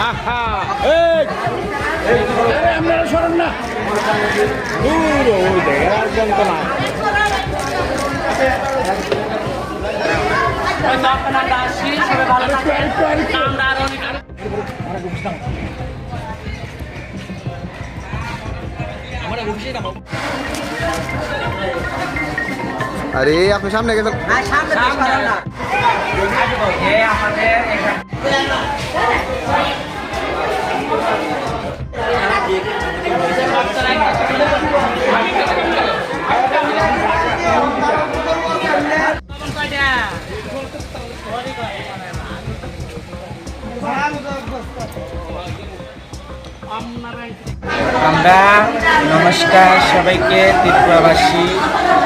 আহা এই আপনারা সরেন না ওই দেখে একজন তো না আরে আপনি সামনে গেছেন আমরা নমস্কার সবাইকে ত্রিপুরাবাসী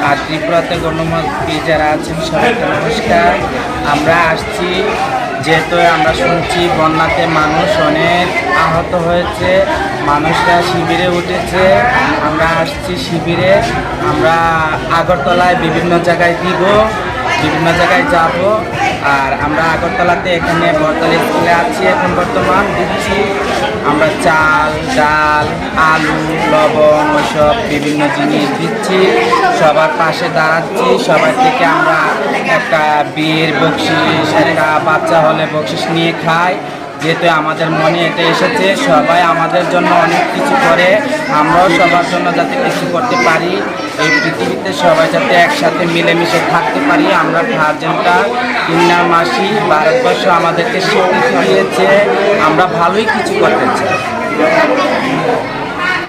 আর ত্রিপুরাতে গণমুক্তি যারা আছেন সবাইকে নমস্কার। আমরা আসছি যেহেতু আমরা শুনছি বন্যাতে মানুষ অনেক আহত হয়েছে, মানুষরা শিবিরে উঠেছে। আমরা আসছি শিবিরে, আমরা আগরতলায় বিভিন্ন জায়গায় দিব, বিভিন্ন জায়গায় যাব। আর আমরা আগরতলাতে এখানে বরতলা স্কুলে আছি, এখন বর্তমান দিচ্ছি আমরা চাল, ডাল, আলু, লবণ ওসব বিভিন্ন জিনিস দিচ্ছি, সবার পাশে দাঁড়াচ্ছি। সবার থেকে আমরা একটা বিয়ের বকশিস, একটা বাচ্চা হলে বকশিস নিয়ে খাই। যেহেতু আমাদের মনে এটা এসেছে, সবাই আমাদের জন্য অনেক কিছু করে, আমরাও সবার জন্য যাতে কিছু করতে পারি, এই পৃথিবীতে সবাই যাতে একসাথে মিলেমিশে থাকতে পারি। আমরা ভার্জিনটা ইন্নার মাসি ভারতবর্ষ আমাদেরকে স্বীকৃতি দিয়েছে, আমরা ভালোই কিছু করতে চাই।